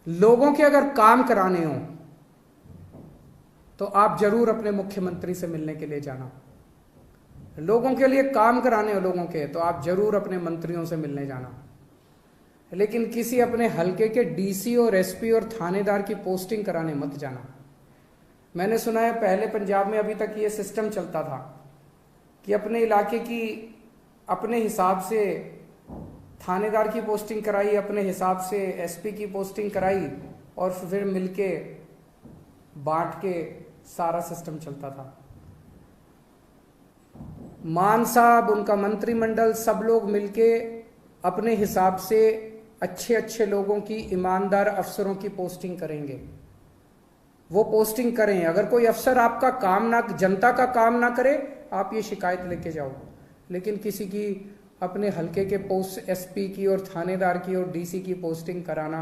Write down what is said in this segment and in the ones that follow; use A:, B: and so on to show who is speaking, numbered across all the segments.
A: लोगों के अगर काम कराने हो तो आप जरूर अपने मुख्यमंत्री से मिलने के लिए जाना। लोगों के लिए काम कराने हो लोगों के, तो आप जरूर अपने मंत्रियों से मिलने जाना। लेकिन किसी अपने हलके के डीसी और एसपी और थानेदार की पोस्टिंग कराने मत जाना। मैंने सुना है पहले पंजाब में अभी तक ये सिस्टम चलता था कि अपने इलाके की अपने हिसाब से थानेदार की पोस्टिंग कराई, अपने हिसाब से एसपी की पोस्टिंग कराई और फिर मिलके बांट के सारा सिस्टम चलता था। मान साहब, उनका मंत्रिमंडल, सब लोग मिलके अपने हिसाब से अच्छे अच्छे लोगों की, ईमानदार अफसरों की पोस्टिंग करेंगे। वो पोस्टिंग करें। अगर कोई अफसर आपका काम ना, जनता का काम ना करे, आप ये शिकायत लेके जाओ। लेकिन किसी की अपने हलके के पोस्ट, एसपी की और थानेदार की और डीसी की पोस्टिंग कराना,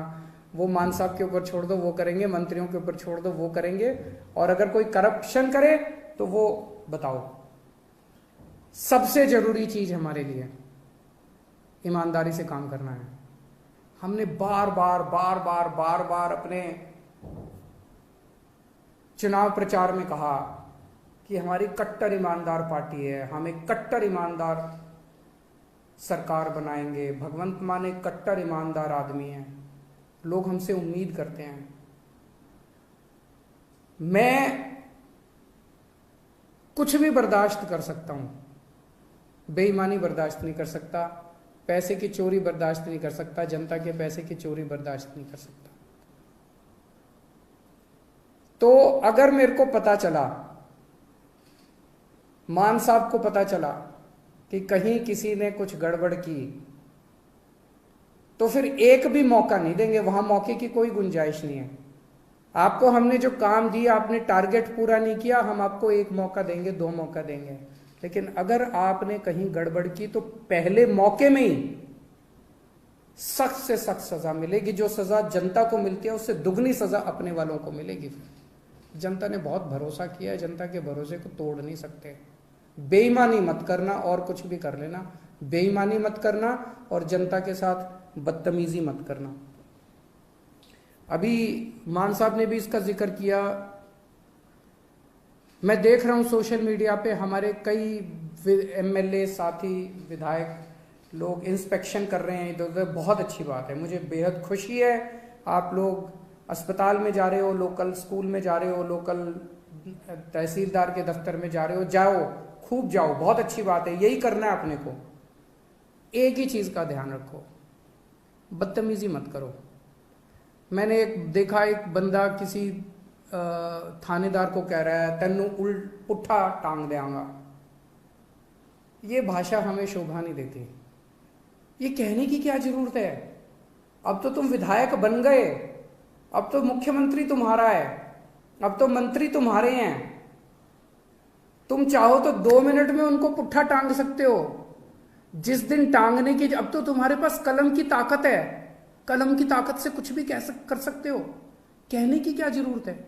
A: वो मान साहब के ऊपर छोड़ दो, वो करेंगे। मंत्रियों के ऊपर छोड़ दो, वो करेंगे। और अगर कोई करप्शन करे तो वो बताओ। सबसे जरूरी चीज हमारे लिए ईमानदारी से काम करना है। हमने बार बार अपने चुनाव प्रचार में कहा कि हमारी कट्टर ईमानदार पार्टी है, हम एक कट्टर ईमानदार सरकार बनाएंगे। भगवंत मान एक कट्टर ईमानदार आदमी है, लोग हमसे उम्मीद करते हैं। मैं कुछ भी बर्दाश्त कर सकता हूं, बेईमानी बर्दाश्त नहीं कर सकता, पैसे की चोरी बर्दाश्त नहीं कर सकता, जनता के पैसे की चोरी बर्दाश्त नहीं कर सकता। तो अगर मेरे को पता चला, मान साहब को पता चला कि कहीं किसी ने कुछ गड़बड़ की, तो फिर एक भी मौका नहीं देंगे। वहां मौके की कोई गुंजाइश नहीं है। आपको हमने जो काम दिया, आपने टारगेट पूरा नहीं किया, हम आपको एक मौका देंगे, 2 मौका देंगे। लेकिन अगर आपने कहीं गड़बड़ की तो पहले मौके में ही सख्त से सख्त सजा मिलेगी। जो सजा जनता को मिलती है उससे दुगनी सजा अपने वालों को मिलेगी। जनता ने बहुत भरोसा किया है, जनता के भरोसे को तोड़ नहीं सकते। बेईमानी मत करना, और कुछ भी कर लेना, बेईमानी मत करना और जनता के साथ बदतमीजी मत करना। अभी मान साहब ने भी इसका जिक्र किया। मैं देख रहा हूं सोशल मीडिया पे हमारे कई एमएलए साथी, विधायक लोग इंस्पेक्शन कर रहे हैं इधर उधर। बहुत अच्छी बात है, मुझे बेहद खुशी है। आप लोग अस्पताल में जा रहे हो, लोकल स्कूल में जा रहे हो, लोकल तहसीलदार के दफ्तर में जा रहे हो, जाओ, खूब जाओ, बहुत अच्छी बात है। यही करना है अपने को। एक ही चीज का ध्यान रखो, बदतमीजी मत करो। मैंने देखा एक बंदा किसी थानेदार को कह रहा है, तेनू पुट्ठा टांग देंगा। ये भाषा हमें शोभा नहीं देती। ये कहने की क्या जरूरत है? अब तो तुम विधायक बन गए, अब तो मुख्यमंत्री तुम्हारा है, अब तो मंत्री तुम्हारे हैं। तुम चाहो तो 2 मिनट में उनको पुट्ठा टांग सकते हो। जिस दिन टांगने की, अब तो तुम्हारे पास कलम की ताकत है, कलम की ताकत से कुछ भी कर सकते हो। कहने की क्या जरूरत है?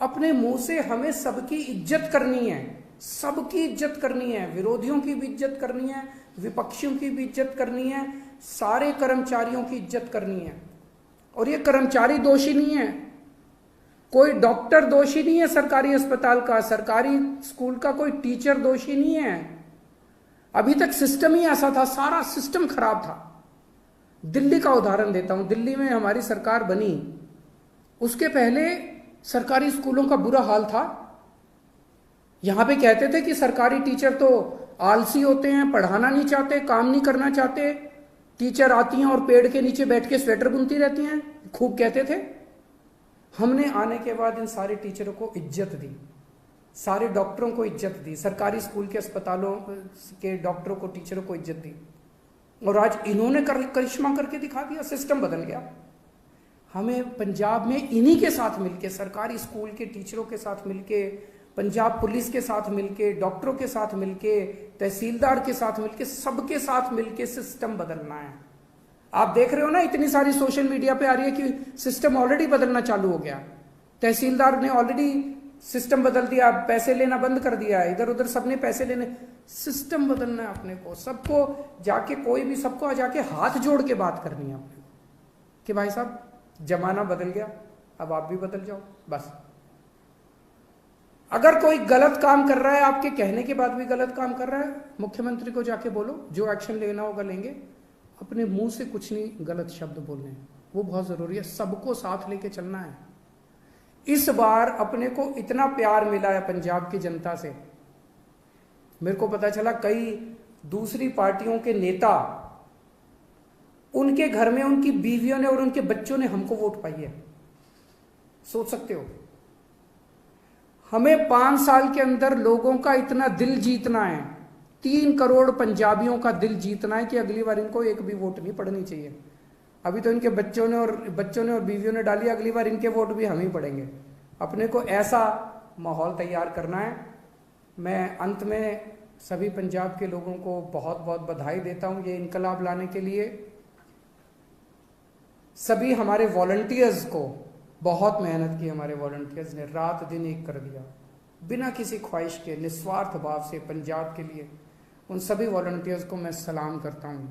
A: अपने मुंह से हमें सबकी इज्जत करनी है, सबकी इज्जत करनी है, विरोधियों की भी इज्जत करनी है, विपक्षियों की भी इज्जत करनी है, सारे कर्मचारियों की इज्जत करनी है। और ये कर्मचारी दोषी नहीं है, कोई डॉक्टर दोषी नहीं है सरकारी अस्पताल का, सरकारी स्कूल का कोई टीचर दोषी नहीं है। अभी तक सिस्टम ही ऐसा था, सारा सिस्टम खराब था। दिल्ली का उदाहरण देता हूं। दिल्ली में हमारी सरकार बनी, उसके पहले सरकारी स्कूलों का बुरा हाल था। यहां पे कहते थे कि सरकारी टीचर तो आलसी होते हैं, पढ़ाना नहीं चाहते, काम नहीं करना चाहते। टीचर आती हैं और पेड़ के नीचे बैठ के स्वेटर बुनती रहती हैं, खूब कहते थे। हमने आने के बाद इन सारे टीचरों को इज्जत दी, सारे डॉक्टरों को इज्जत दी, सरकारी स्कूल के अस्पतालों के डॉक्टरों को, टीचरों को इज्जत दी। और आज इन्होंने करिश्मा करके दिखा दिया, सिस्टम बदल गया। हमें पंजाब में इन्हीं के साथ मिलके, सरकारी स्कूल के टीचरों के साथ मिलके, पंजाब पुलिस के साथ मिलके, डॉक्टरों के साथ मिलके, तहसीलदार के साथ मिलके, सबके साथ मिलके सिस्टम बदलना है। आप देख रहे हो ना, इतनी सारी सोशल मीडिया पे आ रही है कि सिस्टम ऑलरेडी बदलना चालू हो गया। तहसीलदार ने ऑलरेडी सिस्टम बदल दिया, पैसे लेना बंद कर दिया है, इधर उधर सबने पैसे लेने। सिस्टम बदलना है अपने को, सबको जाके, कोई भी सबको जाके हाथ जोड़ के बात करनी है अपने कि भाई साहब जमाना बदल गया, अब आप भी बदल जाओ बस। अगर कोई गलत काम कर रहा है, आपके कहने के बाद भी गलत काम कर रहा है, मुख्यमंत्री को जाके बोलो, जो एक्शन लेना होगा लेंगे। अपने मुंह से कुछ नहीं गलत शब्द बोलने हैं, वो बहुत जरूरी है। सबको साथ लेके चलना है। इस बार अपने को इतना प्यार मिला है पंजाब की जनता से। मेरे को पता चला कई दूसरी पार्टियों के नेता, उनके घर में उनकी बीवियों ने और उनके बच्चों ने हमको वोट पाई है। सोच सकते हो, हमें 5 साल के अंदर लोगों का इतना दिल जीतना है, 3 करोड़ पंजाबियों का दिल जीतना है कि अगली बार इनको एक भी वोट नहीं पड़नी चाहिए। अभी तो इनके बच्चों ने और बीवियों ने डाली, अगली बार इनके वोट भी हम ही पड़ेंगे। अपने को ऐसा माहौल तैयार करना है। मैं अंत में सभी पंजाब के लोगों को बहुत बहुत बधाई देता हूं ये इनकलाब लाने के लिए। सभी हमारे वॉलंटियर्स को, बहुत मेहनत की हमारे वॉलंटियर्स ने, रात दिन एक कर दिया बिना किसी ख्वाहिश के, निस्वार्थ भाव से पंजाब के लिए। उन सभी वॉलंटियर्स को मैं सलाम करता हूं।